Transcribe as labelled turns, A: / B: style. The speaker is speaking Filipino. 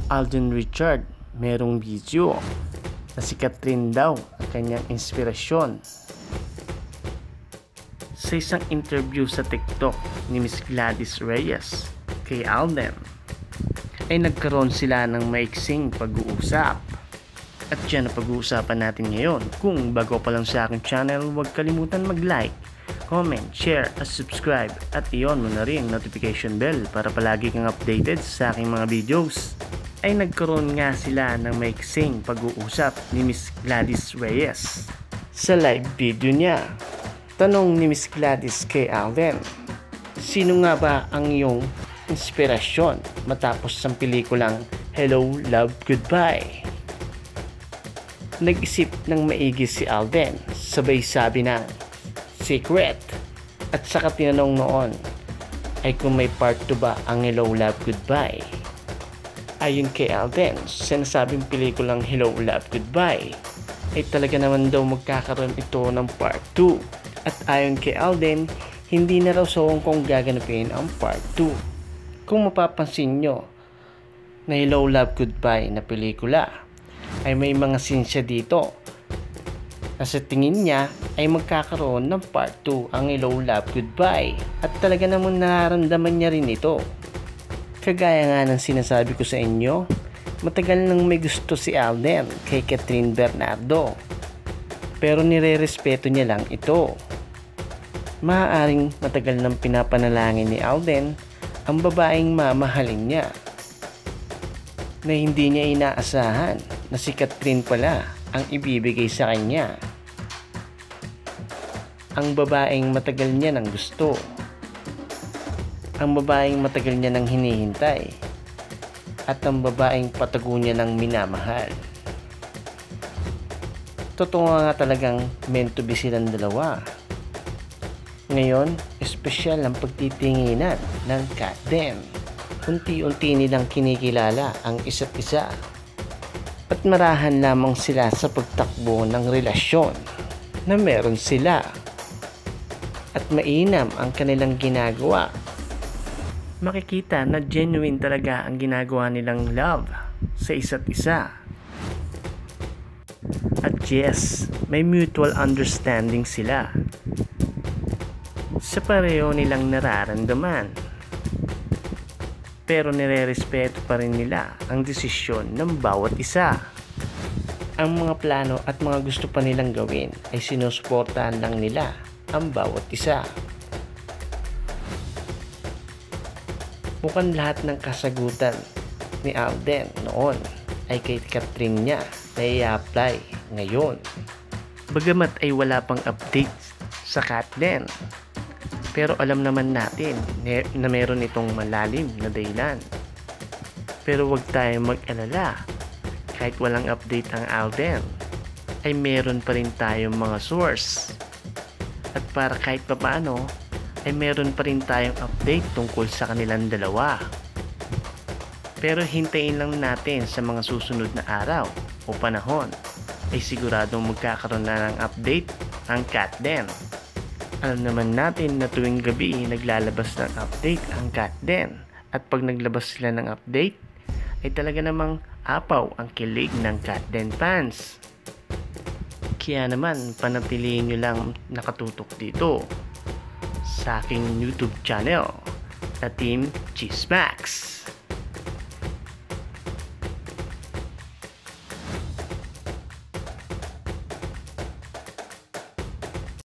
A: Alden Richard, merong video na si Catherine daw ang kanyang inspirasyon. Sa isang interview sa TikTok ni Miss Gladys Reyes kay Alden, ay nagkaroon sila ng maiksing pag-uusap. At yan ang pag-uusapan natin ngayon. Kung bago pa lang sa aking channel, huwag kalimutan mag-like, comment, share at subscribe. At i-on mo na rin notification bell para palagi kang updated sa aking mga videos. Ay nagkaroon nga sila ng maiksing pag-uusap ni Miss Gladys Reyes. Sa live video niya, tanong ni Miss Gladys kay Alden, sino nga ba ang iyong inspirasyon matapos ang pelikulang Hello, Love, Goodbye? Nag-isip ng maigi si Alden, sabay sabi ng secret. At saka tinanong noon ay kung may part 2 ba ang Hello, Love, Goodbye. Ayon kay Alden, sinasabing pelikulang Hello, Love, Goodbye ay talaga naman daw magkakaroon ito ng part 2. At ayon kay Alden, hindi na raw sawang kung gaganapin ang part 2. Kung mapapansin nyo na Hello, Love, Goodbye na pelikula ay may mga scenes siya dito na sa tingin niya ay magkakaroon ng part 2 ang Hello, Love, Goodbye. At talaga naman nararamdaman niya rin ito. Kagaya nga ng sinasabi ko sa inyo, matagal nang may gusto si Alden kay Catherine Bernardo, pero nire-respeto niya lang ito. Maaaring matagal nang pinapanalangin ni Alden ang babaeng mamahalin niya, na hindi niya inaasahan na si Catherine pala ang ibibigay sa kanya. Ang babaeng matagal niya nang gusto, ang babaeng matagal niya nang hinihintay, at ang babaeng patago niya nang minamahal. Totoo nga talagang meant to be silang dalawa. Ngayon, espesyal ang pagtitinginan ng Catden. Unti-unti nilang kinikilala ang isa't isa. At marahan lamang sila sa pagtakbo ng relasyon na meron sila. At mainam ang kanilang ginagawa. Makikita na genuine talaga ang ginagawa nilang love sa isa't isa. At yes, may mutual understanding sila sa pareho nilang nararamdaman. Pero nire-respeto pa rin nila ang desisyon ng bawat isa. Ang mga plano at mga gusto pa nilang gawin ay sinusuportahan lang nila ang bawat isa. Mukhang lahat ng kasagutan ni Alden noon ay kay Catherine niya na i-apply ngayon. Bagamat ay wala pang update sa Catherine, pero alam naman natin na meron itong malalim na dahilan. Pero wag tayong mag-alala, kahit walang update ang Alden, ay meron pa rin tayong mga source. At para kahit papaano, ay meron pa rin tayong update tungkol sa kanilang dalawa. Pero hintayin lang natin sa mga susunod na araw o panahon, ay siguradong magkakaroon na ng update ang Catden. Alam naman natin na tuwing gabi naglalabas ng update ang Catden. At pag naglabas sila ng update, ay talaga namang apaw ang kilig ng Catden fans. Kaya naman, panatilihin nyo lang nakatutok dito sa aking YouTube channel na Team Chismax.